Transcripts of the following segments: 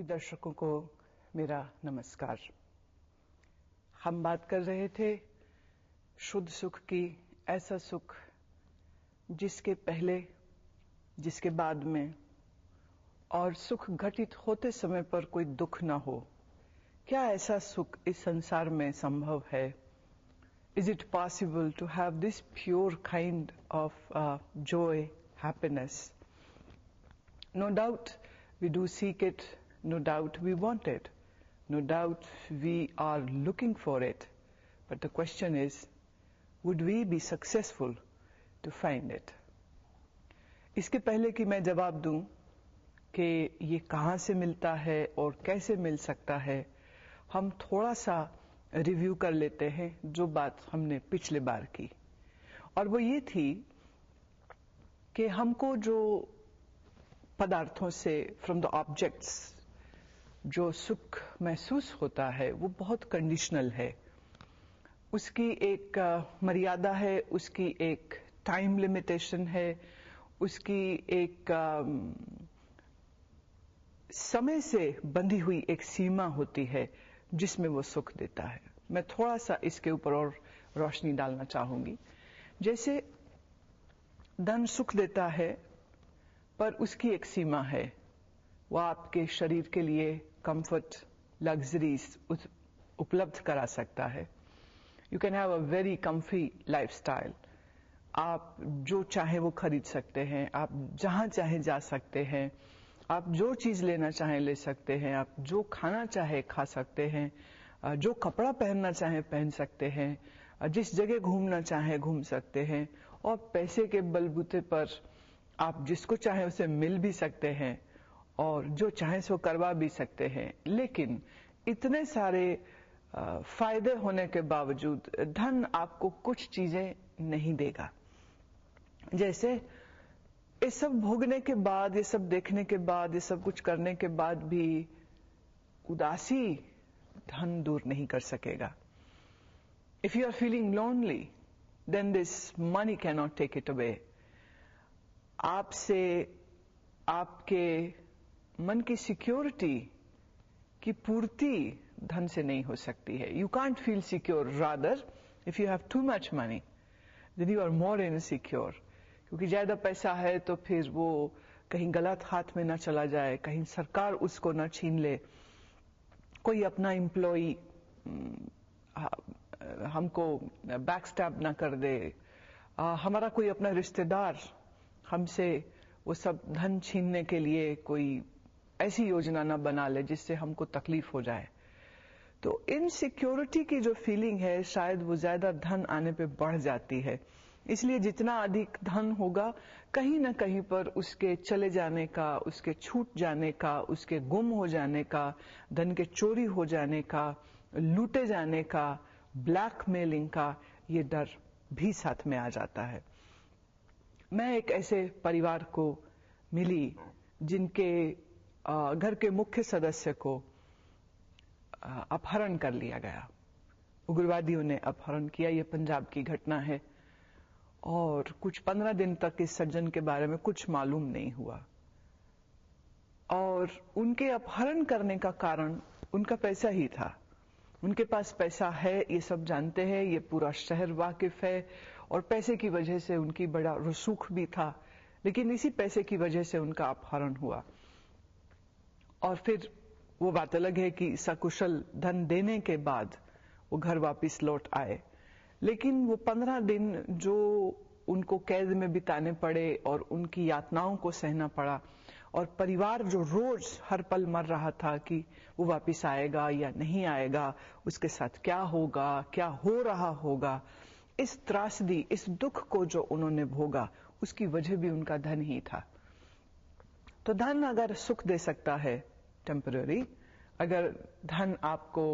दर्शकों को मेरा नमस्कार। हम बात कर रहे थे शुद्ध सुख की, ऐसा सुख जिसके पहले, जिसके बाद में और सुख घटित होते समय पर कोई दुख न हो। क्या ऐसा सुख इस संसार में संभव है? Is it possible to have this pure kind of joy, happiness? No doubt we do seek it, no doubt we want it, no doubt we are looking for it. But the question is, would we be successful to find it? इसके पहले कि मैं जवाब दूं कि ये कहां से मिलता है और कैसे मिल सकता है, हम थोड़ा सा रिव्यू कर लेते हैं जो बात हमने पिछले बार की। और वो ये थी कि हमको जो पदार्थों से, फ्रॉम द ऑब्जेक्ट्स, जो सुख महसूस होता है वो बहुत कंडीशनल है। उसकी एक मर्यादा है, उसकी एक टाइम लिमिटेशन है, उसकी एक समय से बंधी हुई एक सीमा होती है जिसमें वो सुख देता है। मैं थोड़ा सा इसके ऊपर और रोशनी डालना चाहूंगी। जैसे धन सुख देता है, पर उसकी एक सीमा है। वो आपके शरीर के लिए कंफर्ट, लग्जरीज उपलब्ध करा सकता है। You can have a very comfy lifestyle. आप जो चाहे वो खरीद सकते हैं, आप जहां चाहे जा सकते हैं, आप जो चीज लेना चाहें ले सकते हैं, आप जो खाना चाहे खा सकते हैं, जो कपड़ा पहनना चाहे पहन सकते हैं, जिस जगह घूमना चाहे घूम सकते हैं, और पैसे के बलबूते पर आप जिसको चाहे उसे मिल भी सकते हैं और जो चाहे सो करवा भी सकते हैं। लेकिन इतने सारे फायदे होने के बावजूद धन आपको कुछ चीजें नहीं देगा। जैसे ये सब भोगने के बाद, ये सब देखने के बाद, ये सब कुछ करने के बाद भी उदासी धन दूर नहीं कर सकेगा। If you are feeling lonely, then this money can not take it away. आपसे आपके मन की सिक्योरिटी की पूर्ति धन से नहीं हो सकती है। You can't feel secure, rather if you have too much money then you are more insecure. क्योंकि ज्यादा पैसा है तो फिर वो कहीं गलत हाथ में ना चला जाए, कहीं सरकार उसको ना छीन ले, कोई अपना एम्प्लॉई हमको बैकस्टैब ना कर दे, हमारा कोई अपना रिश्तेदार हमसे वो सब धन छीनने के लिए कोई ऐसी योजना ना बना ले जिससे हमको तकलीफ हो जाए। तो इनसिक्योरिटी की जो फीलिंग है, शायद वो ज्यादा धन आने पे बढ़ जाती है। इसलिए जितना अधिक धन होगा, कहीं ना कहीं पर उसके चले जाने का, उसके छूट जाने का, उसके गुम हो जाने का, धन के चोरी हो जाने का, लूटे जाने का, ब्लैकमेलिंग का, ये डर भी साथ में आ जाता है। मैं एक ऐसे परिवार को मिली जिनके घर के मुख्य सदस्य को अपहरण कर लिया गया। उग्रवादियों ने अपहरण किया। ये पंजाब की घटना है और कुछ 15 दिन तक इस सज्जन के बारे में कुछ मालूम नहीं हुआ। और उनके अपहरण करने का कारण उनका पैसा ही था। उनके पास पैसा है, ये सब जानते हैं, ये पूरा शहर वाकिफ है, और पैसे की वजह से उनकी बड़ा रसूख भी था। लेकिन इसी पैसे की वजह से उनका अपहरण हुआ। और फिर वो बात अलग है कि सकुशल धन देने के बाद वो घर वापस लौट आए। लेकिन वो 15 दिन जो उनको कैद में बिताने पड़े और उनकी यातनाओं को सहना पड़ा, और परिवार जो रोज हर पल मर रहा था कि वो वापस आएगा या नहीं आएगा, उसके साथ क्या होगा, क्या हो रहा होगा, इस त्रासदी, इस दुख को जो उन्होंने भोगा, उसकी वजह भी उनका धन ही था। तो धन अगर सुख दे सकता है टेम्पररी, अगर धन आपको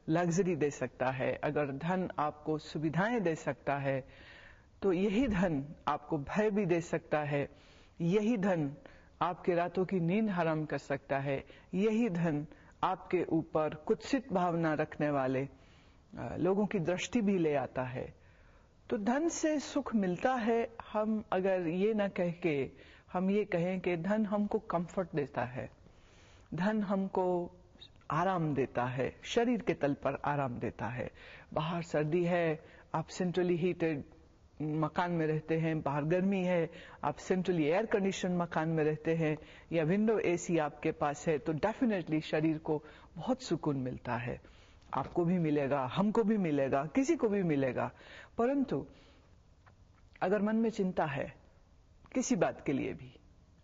लग्जरी दे सकता है, अगर धन आपको सुविधाएं दे सकता है, तो यही धन आपको भय भी दे सकता है। यही धन आपके रातों की नींद हराम कर सकता है। यही धन आपके ऊपर कुत्सित भावना रखने वाले लोगों की दृष्टि भी ले आता है। तो धन से सुख मिलता है। हम अगर ये ना कह के हम ये कहें कि धन हमको कंफर्ट देता है, धन हमको आराम देता है, शरीर के तल पर आराम देता है। बाहर सर्दी है, आप सेंट्रली हीटेड मकान में रहते हैं, बाहर गर्मी है, आप सेंट्रली एयर कंडीशन मकान में रहते हैं, या विंडो एसी आपके पास है, तो डेफिनेटली शरीर को बहुत सुकून मिलता है। आपको भी मिलेगा, हमको भी मिलेगा, किसी को भी मिलेगा। परंतु अगर मन में चिंता है किसी बात के लिए भी,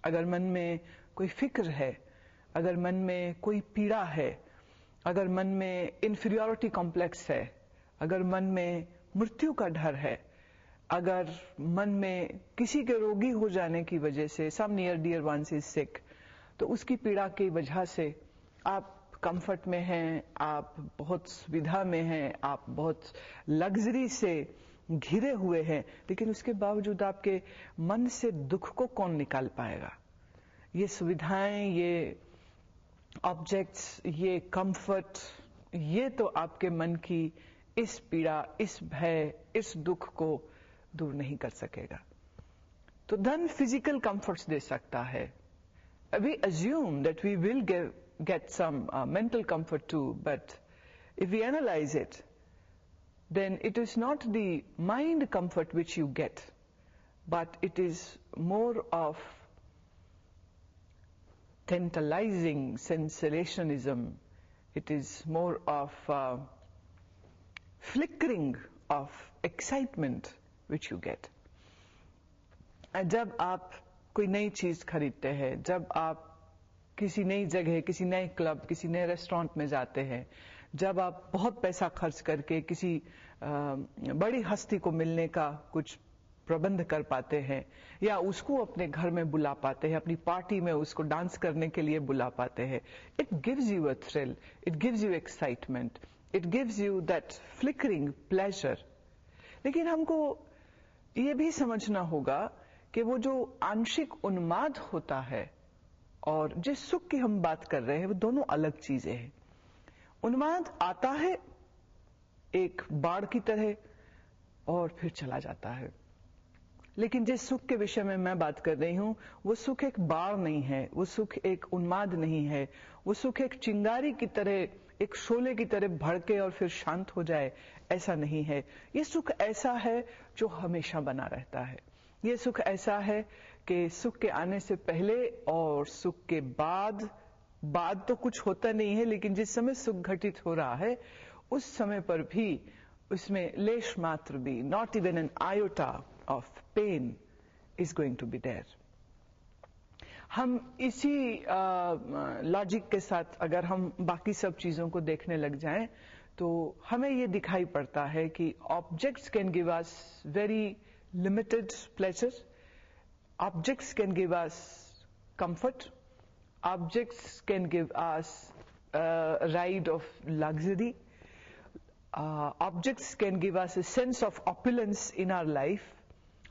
अगर मन में कोई फिक्र है, अगर मन में कोई पीड़ा है, अगर मन में इंफीरियरिटी कॉम्प्लेक्स है, अगर मन में मृत्यु का डर है, अगर मन में किसी के रोगी हो जाने की वजह से, some near dear ones is sick, तो उसकी पीड़ा की वजह से आप कंफर्ट में हैं, आप बहुत सुविधा में हैं, आप बहुत लग्जरी से घिरे हुए हैं, लेकिन उसके बावजूद आपके मन से दुख को कौन निकाल पाएगा? ये सुविधाएं, ये ऑब्जेक्ट्स, ये कंफर्ट, ये तो आपके मन की इस पीड़ा, इस भय, इस दुख को दूर नहीं कर सकेगा। तो धन फिजिकल कंफर्ट्स दे सकता है। We assume that we will get some mental comfort too, but if we analyze it, then it is not the mind comfort which you get, but it is more of tantalizing sensationalism. It is more of flickering of excitement which you get. जब आप कोई नई चीज खरीदते हैं, जब आप किसी नई जगह, किसी नए क्लब, किसी नए रेस्टोरेंट में जाते हैं, जब आप बहुत पैसा खर्च करके किसी बड़ी हस्ती को मिलने का कुछ प्रबंध कर पाते हैं, या उसको अपने घर में बुला पाते हैं, अपनी पार्टी में उसको डांस करने के लिए बुला पाते हैं, it gives you a thrill, it gives you excitement, it gives you that flickering pleasure. लेकिन हमको ये भी समझना होगा कि वो जो आंशिक उन्माद होता है और जिस सुख की हम बात कर रहे हैं, वो दोनों अलग चीजें हैं। उन्माद आता है एक बाढ़ की तरह और फिर चला जाता है, लेकिन जिस सुख के विषय में मैं बात कर रही हूं, वो सुख एक बाढ़ नहीं है, वो सुख एक उन्माद नहीं है, वो सुख एक चिंगारी की तरह, एक शोले की तरह भड़के और फिर शांत हो जाए, ऐसा नहीं है। ये सुख ऐसा है जो हमेशा बना रहता है। ये सुख ऐसा है कि सुख के आने से पहले और सुख के बाद तो कुछ होता नहीं है, लेकिन जिस समय सुख घटित हो रहा है उस समय पर भी उसमें लेश मात्र भी, not even an iota of pain is going to be there. हम इसी लॉजिक के साथ अगर हम बाकी सब चीजों को देखने लग जाएं, तो हमें ये दिखाई पड़ता है कि objects can give us very limited pleasure. Objects can give us comfort. Objects can give us a ride of luxury. Objects can give us a sense of opulence in our life.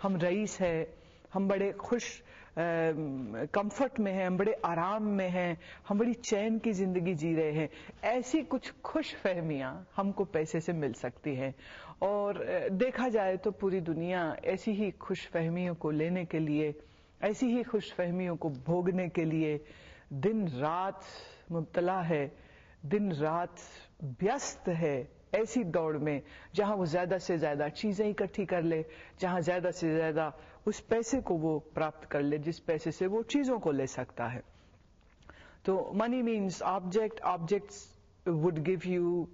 हम rice हैं, हम बड़े खुश comfort में हैं, हम बड़े आराम में हैं, हम बड़ी चैन की जिंदगी जी रहे हैं। ऐसी कुछ खुश फहमियां हमको पैसे से मिल सकती हैं। और देखा जाए तो पूरी दुनिया ऐसी ही खुश फहमियों को लेने के लिए, ऐसी ही खुश फहमियों को भोगने के लिए दिन रात मुब्तला है, दिन रात व्यस्त है ऐसी दौड़ में, जहां वो ज्यादा से ज्यादा चीजें इकट्ठी कर ले, जहां ज्यादा से ज्यादा उस पैसे को वो प्राप्त कर ले जिस पैसे से वो चीजों को ले सकता है। तो money means object, objects would give you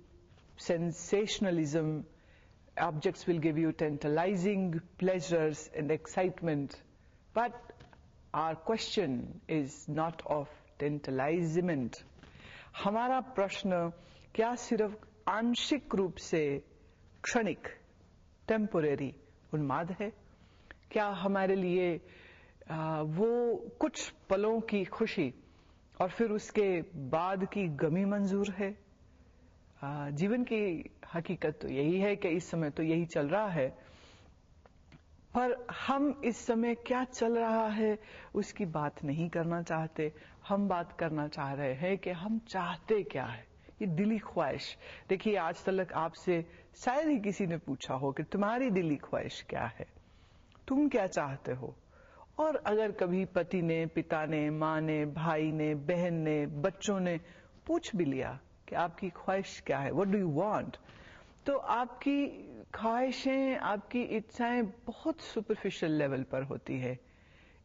sensationalism, objects will give you tantalizing pleasures and excitement, but our question is not of tantalizement. हमारा प्रश्न क्या सिर्फ आंशिक रूप से क्षणिक, टेम्पोरेरी उन्माद है? क्या हमारे लिए वो कुछ पलों की खुशी और फिर उसके बाद की गमी मंजूर है? जीवन की हकीकत तो यही है कि इस समय तो यही चल रहा है, पर हम इस समय क्या चल रहा है उसकी बात नहीं करना चाहते। हम बात करना चाह रहे हैं कि हम चाहते क्या है, ये दिली ख्वाहिश। देखिए, आज तक आपसे शायद ही किसी ने पूछा हो कि तुम्हारी दिली ख्वाहिश क्या है, तुम क्या चाहते हो, और अगर कभी पति ने, पिता ने, माँ ने, भाई ने, बहन ने, बच्चों ने पूछ भी लिया कि आपकी ख्वाहिश क्या है, व्हाट डू यू वांट, तो आपकी ख्वाहिशें, आपकी इच्छाएं बहुत सुपरफिशियल लेवल पर होती है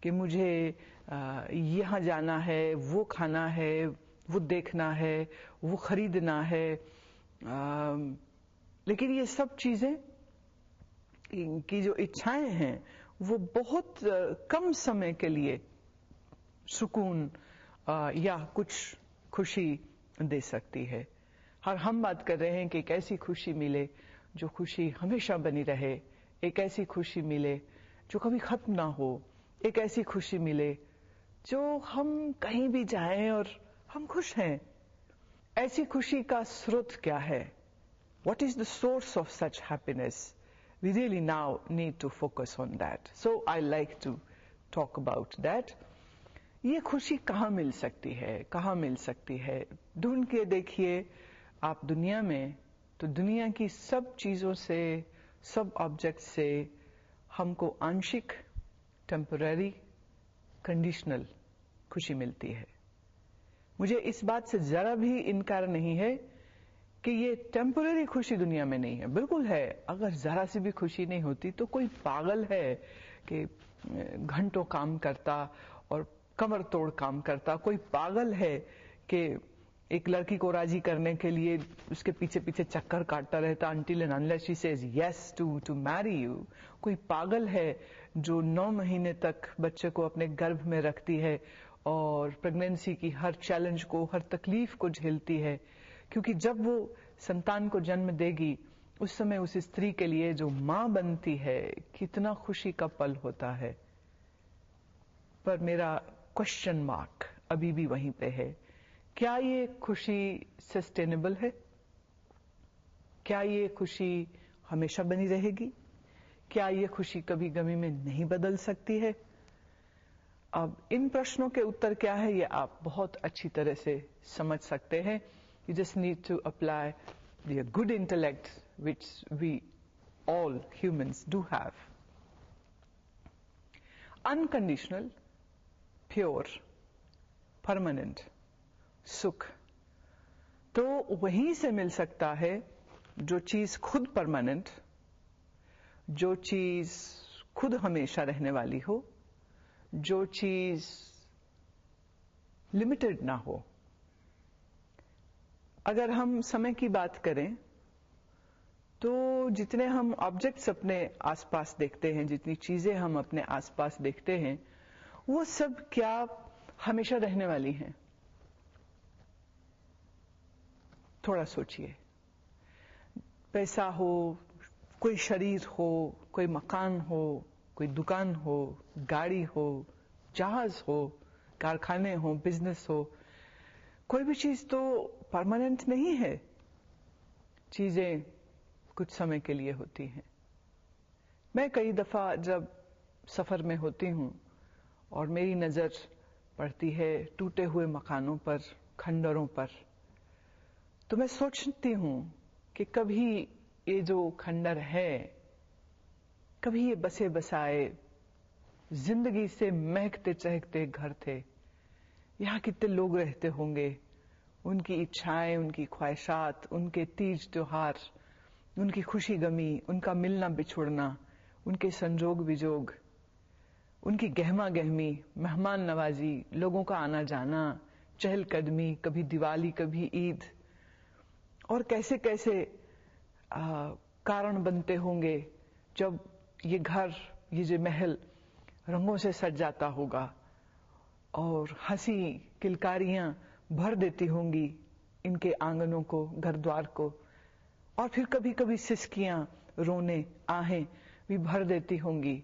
कि मुझे यहाँ जाना है, वो खाना है, वो देखना है, वो खरीदना है। लेकिन ये सब चीजें की जो इच्छाएं हैं वो बहुत कम समय के लिए सुकून या कुछ खुशी दे सकती है। और हम बात कर रहे हैं कि एक ऐसी खुशी मिले जो खुशी हमेशा बनी रहे, एक ऐसी खुशी मिले जो कभी खत्म ना हो, एक ऐसी खुशी मिले जो हम कहीं भी जाएं और हम खुश हैं। ऐसी खुशी का स्रोत क्या है? What is the source of such happiness? We really now need to focus on that. So I like to talk about that. ये खुशी कहाँ मिल सकती है, कहाँ मिल सकती है? ढूंढ के देखिए आप दुनिया में, तो दुनिया की सब चीजों से, सब ऑब्जेक्ट से हमको आंशिक, टेम्पररी, कंडीशनल खुशी मिलती है। मुझे इस बात से जरा भी इनकार नहीं है कि ये टेम्पररी खुशी दुनिया में नहीं है, बिल्कुल है। अगर जरा सी भी खुशी नहीं होती तो कोई पागल है कि घंटों काम करता और कमर तोड़ काम करता, कोई पागल है कि एक लड़की को राजी करने के लिए उसके पीछे पीछे चक्कर काटता रहता until and unless she says yes to marry you। कोई पागल है जो 9 महीने तक बच्चे को अपने गर्भ में रखती है और प्रेगनेंसी की हर चैलेंज को, हर तकलीफ को झेलती है, क्योंकि जब वो संतान को जन्म देगी उस समय उस स्त्री के लिए जो मां बनती है कितना खुशी का पल होता है। पर मेरा क्वेश्चन मार्क अभी भी वहीं पे है, क्या ये खुशी सस्टेनेबल है? क्या ये खुशी हमेशा बनी रहेगी? क्या ये खुशी कभी गमी में नहीं बदल सकती है? अब इन प्रश्नों के उत्तर क्या है ये आप बहुत अच्छी तरह से समझ सकते हैं। You just need to apply the good intellect which we all humans do have. Unconditional, pure, permanent सुख तो वहीं से मिल सकता है जो चीज खुद परमानेंट, जो चीज खुद हमेशा रहने वाली हो, जो चीज लिमिटेड ना हो। अगर हम समय की बात करें तो जितने हम ऑब्जेक्ट्स अपने आसपास देखते हैं, जितनी चीजें हम अपने आसपास देखते हैं, वो सब क्या हमेशा रहने वाली हैं? थोड़ा सोचिए। पैसा हो, कोई शरीर हो, कोई मकान हो, कोई दुकान हो, गाड़ी हो, जहाज हो, कारखाने हो, बिजनेस हो, कोई भी चीज तो परमानेंट नहीं है। चीजें कुछ समय के लिए होती हैं। मैं कई दफा जब सफर में होती हूं और मेरी नजर पड़ती है टूटे हुए मकानों पर, खंडरों पर, तो मैं सोचती हूं कि कभी ये जो खंडर है, कभी ये बसे बसाए जिंदगी से महकते चहकते घर थे। यहाँ कितने लोग रहते होंगे, उनकी इच्छाएं, उनकी ख्वाहिशात, उनके तीज त्योहार, उनकी खुशी गमी, उनका मिलना बिछुड़ना, उनके संजोग विजोग, उनकी गहमा गहमी, मेहमान नवाजी, लोगों का आना जाना, चहलकदमी, कभी दिवाली, कभी ईद, और कैसे कैसे कारण बनते होंगे जब ये घर, ये जो महल रंगों से सज जाता होगा और हंसी किलकारियां भर देती होंगी इनके आंगनों को, घर द्वार को, और फिर कभी कभी सिसकियां, रोने, आहें भी भर देती होंगी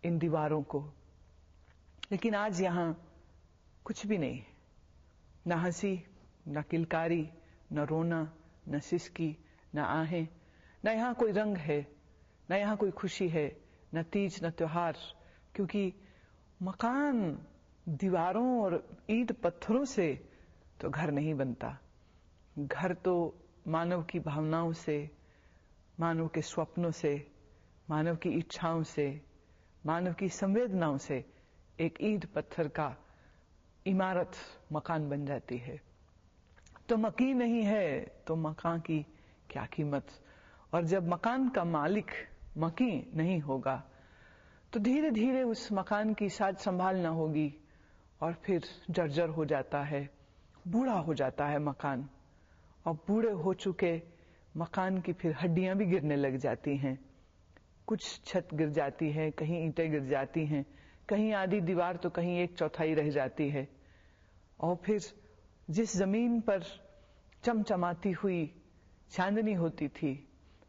इन दीवारों को। लेकिन आज यहां कुछ भी नहीं है, न हंसी, न किलकारी, न रोना, न सिसकी, न आहें, न यहां कोई रंग है, न यहां कोई खुशी है, न तीज, न त्योहार, क्योंकि मकान दीवारों और ईंट पत्थरों से तो घर नहीं बनता। घर तो मानव की भावनाओं से, मानव के स्वप्नों से, मानव की इच्छाओं से, मानव की संवेदनाओं से एक ईंट पत्थर का इमारत मकान बन जाती है। तो मकी नहीं है तो मकान की क्या कीमत। और जब मकान का मालिक मकी नहीं होगा तो धीरे धीरे उस मकान की साज संभाल ना होगी और फिर जर्जर हो जाता है, बूढ़ा हो जाता है मकान। और बूढ़े हो चुके मकान की फिर हड्डियां भी गिरने लग जाती हैं। कुछ छत गिर जाती है, कहीं ईंटें गिर जाती हैं, कहीं आधी दीवार तो कहीं 1/4 रह जाती है। और फिर जिस जमीन पर चमचमाती हुई चांदनी होती थी,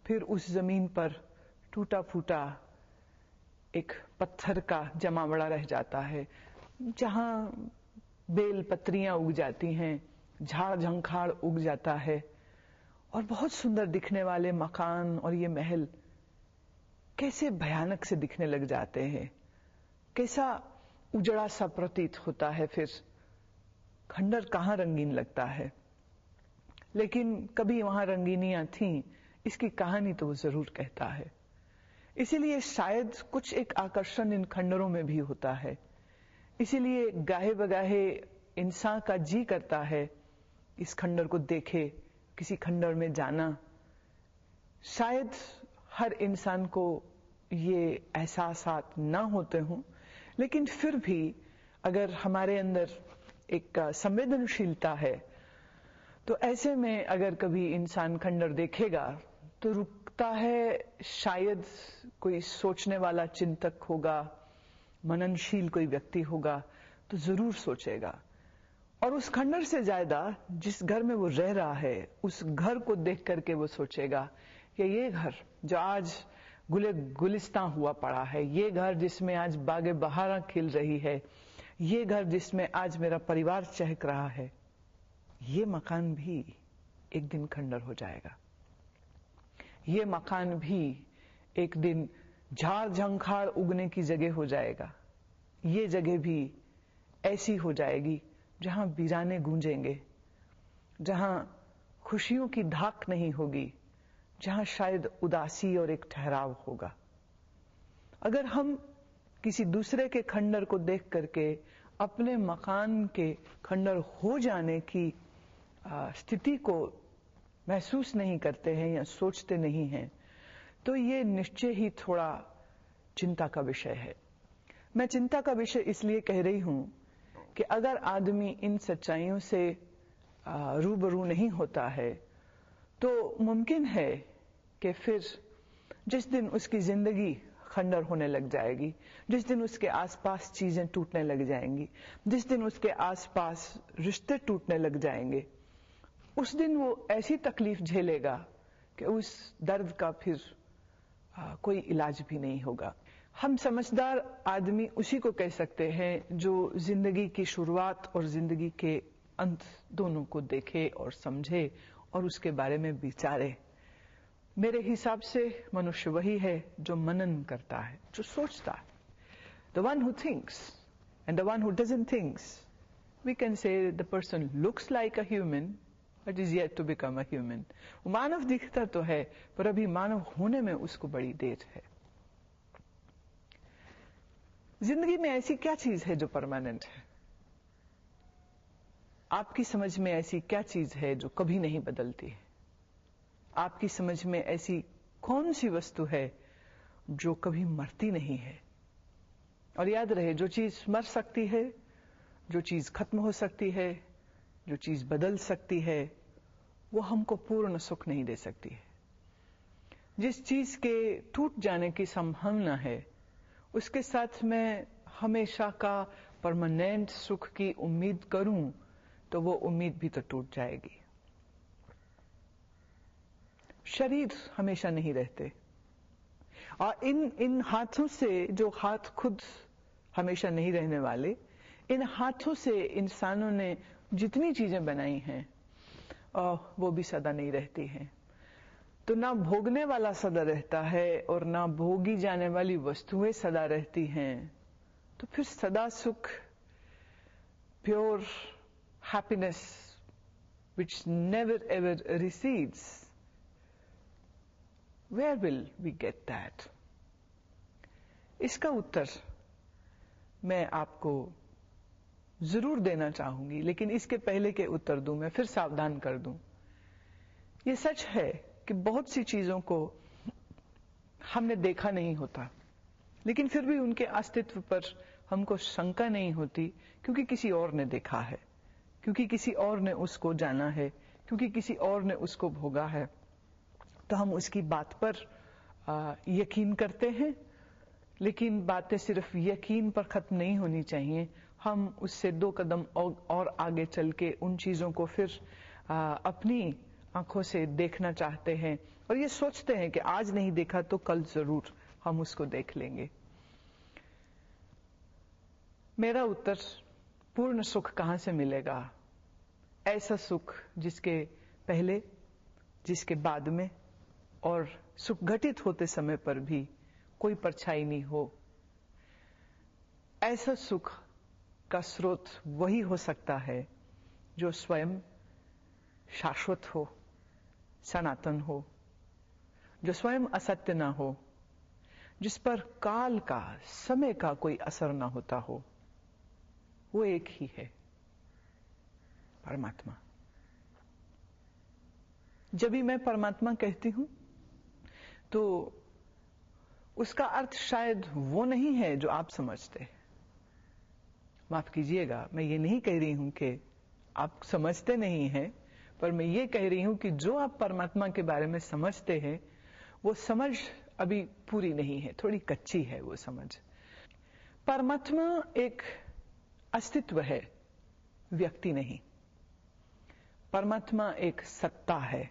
फिर उस जमीन पर टूटा फूटा एक पत्थर का जमावड़ा रह जाता है, जहां बेल पत्रियां उग जाती हैं, झाड़ झंखाड़ उग जाता है, और बहुत सुंदर दिखने वाले मकान और ये महल कैसे भयानक से दिखने लग जाते हैं, कैसा उजड़ा सा प्रतीत होता है। फिर खंडर कहाँ रंगीन लगता है, लेकिन कभी वहां रंगीनियां थीं, इसकी कहानी तो वो जरूर कहता है। इसीलिए शायद कुछ एक आकर्षण इन खंडरों में भी होता है। इसीलिए गाहे बगाहे इंसान का जी करता है इस खंडर को देखे, किसी खंडर में जाना। शायद हर इंसान को ये एहसासात ना होते हों, लेकिन फिर भी अगर हमारे अंदर एक संवेदनशीलता है तो ऐसे में अगर कभी इंसान खंडर देखेगा तो रुकता है। शायद कोई सोचने वाला चिंतक होगा, मननशील कोई व्यक्ति होगा तो जरूर सोचेगा। और उस खंडर से ज्यादा जिस घर में वो रह रहा है, उस घर को देख करके वो सोचेगा कि ये घर जो आज गुलिस्तां हुआ पड़ा है, ये घर जिसमें आज बागे बहारा खिल रही है, ये घर जिसमें आज मेरा परिवार चहक रहा है, ये मकान भी एक दिन खंडर हो जाएगा। ये मकान भी एक दिन झाड़ झंखाड़ उगने की जगह हो जाएगा। ये जगह भी ऐसी हो जाएगी जहां वीराने गूंजेंगे, जहां खुशियों की धाक नहीं होगी, जहां शायद उदासी और एक ठहराव होगा। अगर हम किसी दूसरे के खंडर को देख करके अपने मकान के खंडर हो जाने की स्थिति को महसूस नहीं करते हैं या सोचते नहीं हैं, तो ये निश्चय ही थोड़ा चिंता का विषय है। मैं चिंता का विषय इसलिए कह रही हूं कि अगर आदमी इन सच्चाइयों से रूबरू नहीं होता है तो मुमकिन है कि फिर जिस दिन उसकी जिंदगी खंडर होने लग जाएगी, जिस दिन उसके आसपास चीजें टूटने लग जाएंगी, जिस दिन उसके आसपास रिश्ते टूटने लग जाएंगे, उस दिन वो ऐसी तकलीफ झेलेगा कि उस दर्द का फिर कोई इलाज भी नहीं होगा। हम समझदार आदमी उसी को कह सकते हैं जो जिंदगी की शुरुआत और जिंदगी के अंत दोनों को देखे और समझे और उसके बारे में विचारे। मेरे हिसाब से मनुष्य वही है जो मनन करता है, जो सोचता है। The one who thinks and the one who doesn't think, we can say the person looks like a human but is yet to become a human. वो मानव दिखता तो है पर अभी मानव होने में उसको बड़ी देर है। जिंदगी में ऐसी क्या चीज है जो परमानेंट है? आपकी समझ में ऐसी क्या चीज है जो कभी नहीं बदलती है? आपकी समझ में ऐसी कौन सी वस्तु है जो कभी मरती नहीं है? और याद रहे, जो चीज मर सकती है, जो चीज खत्म हो सकती है, जो चीज बदल सकती है, वो हमको पूर्ण सुख नहीं दे सकती है। जिस चीज के टूट जाने की संभावना है, उसके साथ मैं हमेशा का परमानेंट सुख की उम्मीद करूं तो वो उम्मीद भी तो टूट जाएगी। शरीर हमेशा नहीं रहते, और इन हाथों से, जो हाथ खुद हमेशा नहीं रहने वाले, इन हाथों से इंसानों ने जितनी चीजें बनाई हैं वो भी सदा नहीं रहती हैं। तो ना भोगने वाला सदा रहता है और ना भोगी जाने वाली वस्तुएं सदा रहती हैं। तो फिर सदा सुख, pure happiness which never ever recedes, where will we get that? इसका उत्तर मैं आपको जरूर देना चाहूंगी, लेकिन इसके पहले के उत्तर दूं मैं फिर सावधान कर दूं। ये सच है कि बहुत सी चीजों को हमने देखा नहीं होता, लेकिन फिर भी उनके अस्तित्व पर हमको शंका नहीं होती, क्योंकि किसी और ने देखा है, क्योंकि किसी और ने उसको जाना है, क्योंकि किसी और ने उसको भोगा है। तो हम उसकी बात पर यकीन करते हैं, लेकिन बातें सिर्फ यकीन पर खत्म नहीं होनी चाहिए। हम उससे 2 कदम और आगे चल के उन चीजों को फिर अपनी आंखों से देखना चाहते हैं और ये सोचते हैं कि आज नहीं देखा तो कल जरूर हम उसको देख लेंगे। मेरा उत्तर, पूर्ण सुख कहां से मिलेगा? ऐसा सुख जिसके पहले, जिसके बाद में और सुख घटित होते समय पर भी कोई परछाई नहीं हो। ऐसा सुख का स्रोत वही हो सकता है जो स्वयं शाश्वत हो, सनातन हो, जो स्वयं असत्य ना हो, जिस पर काल का, समय का कोई असर ना होता हो। वो एक ही है, परमात्मा। जब भी मैं परमात्मा कहती हूं तो उसका अर्थ शायद वो नहीं है जो आप समझते। माफ कीजिएगा, मैं ये नहीं कह रही हूं कि आप समझते नहीं हैं, पर मैं ये कह रही हूं कि जो आप परमात्मा के बारे में समझते हैं वो समझ अभी पूरी नहीं है, थोड़ी कच्ची है वो समझ। परमात्मा एक अस्तित्व है, व्यक्ति नहीं। परमात्मा एक सत्ता है,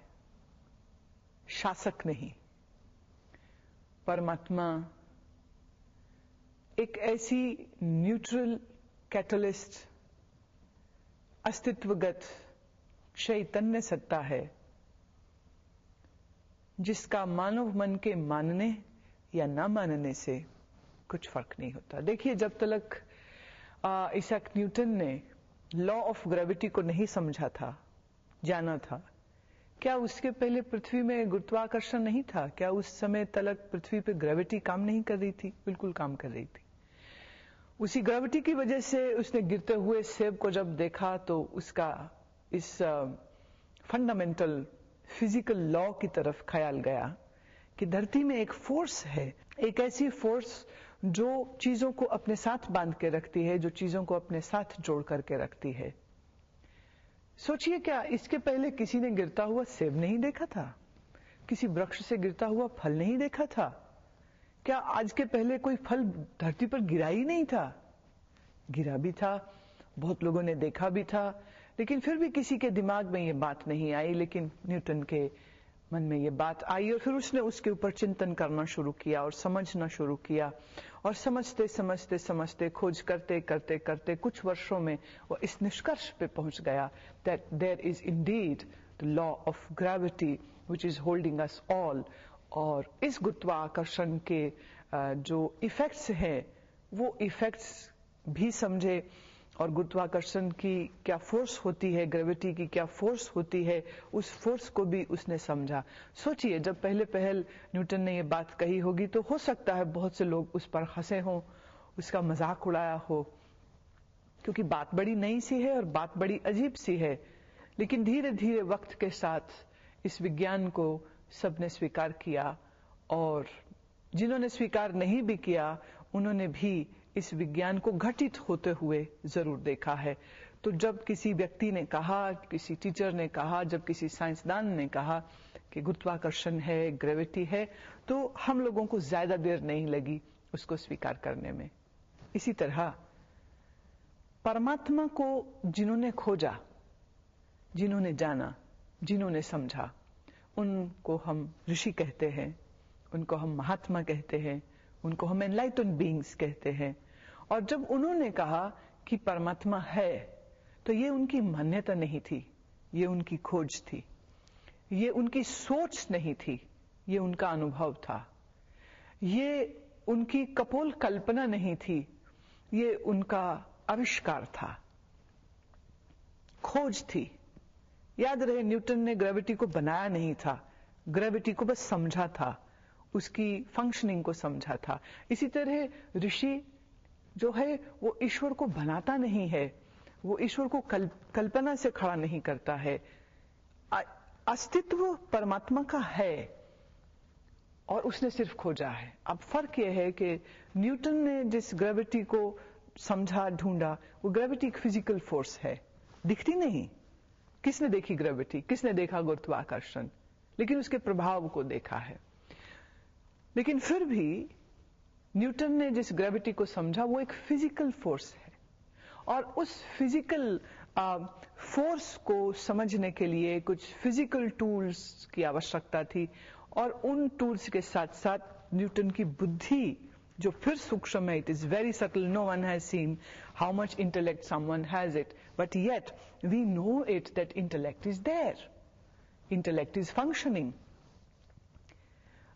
शासक नहीं। परमात्मा एक ऐसी न्यूट्रल कैटलिस्ट, अस्तित्वगत चैतन्य सत्ता है जिसका मानव मन के मानने या ना मानने से कुछ फर्क नहीं होता। देखिए, जब तक आइजैक न्यूटन ने लॉ ऑफ ग्रेविटी को नहीं समझा था, जाना था, क्या उसके पहले पृथ्वी में गुरुत्वाकर्षण नहीं था? क्या उस समय तक पृथ्वी पे ग्रेविटी काम नहीं कर रही थी? बिल्कुल काम कर रही थी। उसी ग्रेविटी की वजह से उसने गिरते हुए सेब को जब देखा तो उसका इस फंडामेंटल फिजिकल लॉ की तरफ ख्याल गया कि धरती में एक फोर्स है, एक ऐसी फोर्स जो चीजों को अपने साथ बांध के रखती है, जो चीजों को अपने साथ जोड़ करके रखती है। सोचिए, क्या इसके पहले किसी ने गिरता हुआ सेब नहीं देखा था? किसी वृक्ष से गिरता हुआ फल नहीं देखा था? क्या आज के पहले कोई फल धरती पर गिरा ही नहीं था? गिरा भी था, बहुत लोगों ने देखा भी था, लेकिन फिर भी किसी के दिमाग में ये बात नहीं आई। लेकिन न्यूटन के मन में ये बात आई और फिर उसने उसके ऊपर चिंतन करना शुरू किया और समझना शुरू किया, और समझते समझते समझते, खोज करते करते करते कुछ वर्षों में वो इस निष्कर्ष पे पहुंच गया that there is indeed the law of gravity which is holding us all. और इस गुरुत्वाकर्षण के जो इफेक्ट्स हैं वो इफेक्ट्स भी समझे, और गुरुत्वाकर्षण की क्या फोर्स होती है, ग्रेविटी की क्या फोर्स होती है, उस फोर्स को भी उसने समझा। सोचिए, जब पहले पहल न्यूटन ने ये बात कही होगी तो हो सकता है बहुत से लोग उस पर हंसे हों, उसका मजाक उड़ाया हो, क्योंकि बात बड़ी नई सी है और बात बड़ी अजीब सी है। लेकिन धीरे धीरे वक्त के साथ इस विज्ञान को सबने स्वीकार किया, और जिन्होंने स्वीकार नहीं भी किया उन्होंने भी इस विज्ञान को घटित होते हुए जरूर देखा है। तो जब किसी व्यक्ति ने कहा, किसी टीचर ने कहा, जब किसी साइंसदान ने कहा कि गुरुत्वाकर्षण है, ग्रेविटी है, तो हम लोगों को ज्यादा देर नहीं लगी उसको स्वीकार करने में। इसी तरह परमात्मा को जिन्होंने खोजा, जिन्होंने जाना, जिन्होंने समझा, उनको हम ऋषि कहते हैं, उनको हम महात्मा कहते हैं, उनको हम एनलाइटन बीइंग्स कहते हैं। और जब उन्होंने कहा कि परमात्मा है, तो ये उनकी मान्यता नहीं थी, ये उनकी खोज थी, ये उनकी सोच नहीं थी, ये उनका अनुभव था, ये उनकी कपोल कल्पना नहीं थी, ये उनका आविष्कार था, खोज थी। याद रहे, न्यूटन ने ग्रेविटी को बनाया नहीं था, ग्रेविटी को बस समझा था, उसकी फंक्शनिंग को समझा था। इसी तरह ऋषि जो है वो ईश्वर को बनाता नहीं है, वो ईश्वर को कल्पना से खड़ा नहीं करता है। अस्तित्व परमात्मा का है और उसने सिर्फ खोजा है। अब फर्क यह है कि न्यूटन ने जिस ग्रेविटी को समझा, ढूंढा, वो ग्रेविटी एक फिजिकल फोर्स है, दिखती नहीं। किसने देखी ग्रेविटी? किसने देखा गुरुत्वाकर्षण? लेकिन उसके प्रभाव को देखा है। लेकिन फिर भी न्यूटन ने जिस ग्रेविटी को समझा वो एक फिजिकल फोर्स है, और उस फिजिकल फोर्स को समझने के लिए कुछ फिजिकल टूल्स की आवश्यकता थी, और उन टूल्स के साथ साथ न्यूटन की बुद्धि जो फिर सूक्ष्म है, it is very subtle, no one has seen how much intellect someone has it, but yet we know it that intellect is there, intellect is functioning.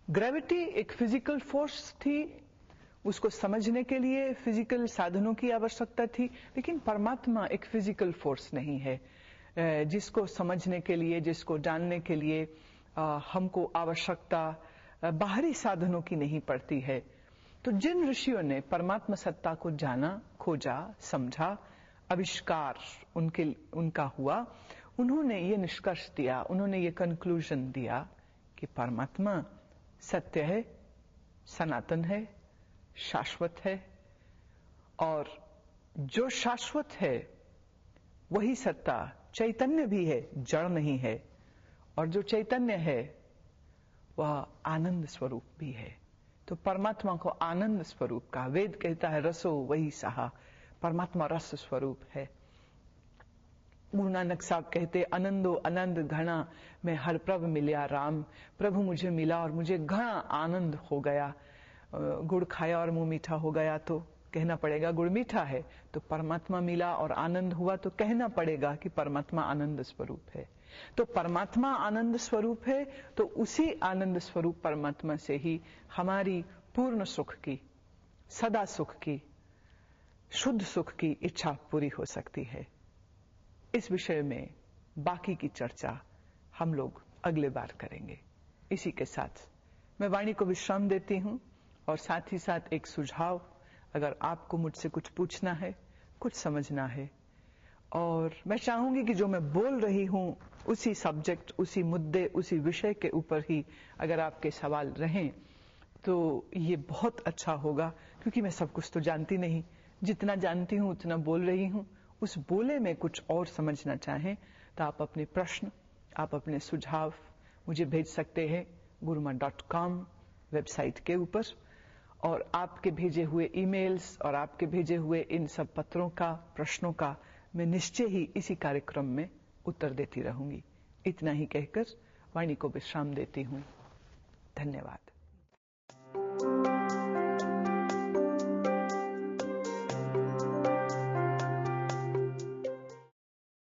Gravity एक फिजिकल फोर्स थी, उसको समझने के लिए फिजिकल साधनों की आवश्यकता थी, लेकिन परमात्मा एक फिजिकल फोर्स नहीं है जिसको समझने के लिए, जिसको जानने के लिए हमको आवश्यकता बाहरी साधनों की नहीं पड़ती है। तो जिन ऋषियों ने परमात्मा सत्ता को जाना, खोजा, समझा, आविष्कार उनका हुआ, उन्होंने ये निष्कर्ष दिया, उन्होंने ये कंक्लूजन दिया कि परमात्मा सत्य है, सनातन है, शाश्वत है, और जो शाश्वत है वही सत्ता चैतन्य भी है, जड़ नहीं है, और जो चैतन्य है वह आनंद स्वरूप भी है। तो परमात्मा को आनंद स्वरूप का, वेद कहता है रसो वही सहा, परमात्मा रस स्वरूप है। गुरु नानक साहब कहते आनंदो आनंद घना, मैं हर प्रभ मिलिया राम, प्रभु मुझे मिला और मुझे घना आनंद हो गया। गुड़ खाया और मुंह मीठा हो गया तो कहना पड़ेगा गुड़ मीठा है, तो परमात्मा मिला और आनंद हुआ तो कहना पड़ेगा कि परमात्मा आनंद स्वरूप है। तो परमात्मा आनंद स्वरूप है, तो उसी आनंद स्वरूप परमात्मा से ही हमारी पूर्ण सुख की, सदा सुख की, शुद्ध सुख की इच्छा पूरी हो सकती है। इस विषय में बाकी की चर्चा हम लोग अगले बार करेंगे। इसी के साथ मैं वाणी को विश्राम देती हूं, और साथ ही साथ एक सुझाव, अगर आपको मुझसे कुछ पूछना है, कुछ समझना है, और मैं चाहूंगी कि जो मैं बोल रही हूं उसी सब्जेक्ट, उसी मुद्दे, उसी विषय के ऊपर ही अगर आपके सवाल रहें तो ये बहुत अच्छा होगा, क्योंकि मैं सब कुछ तो जानती नहीं, जितना जानती हूं उतना बोल रही हूं। उस बोले में कुछ और समझना चाहें तो आप अपने प्रश्न, आप अपने सुझाव मुझे भेज सकते हैं guruma.com वेबसाइट के ऊपर, और आपके भेजे हुए ईमेल्स और आपके भेजे हुए इन सब पत्रों का, प्रश्नों का मैं निश्चय ही इसी कार्यक्रम में उत्तर देती रहूंगी। इतना ही कहकर वाणी को विश्राम देती हूं। धन्यवाद।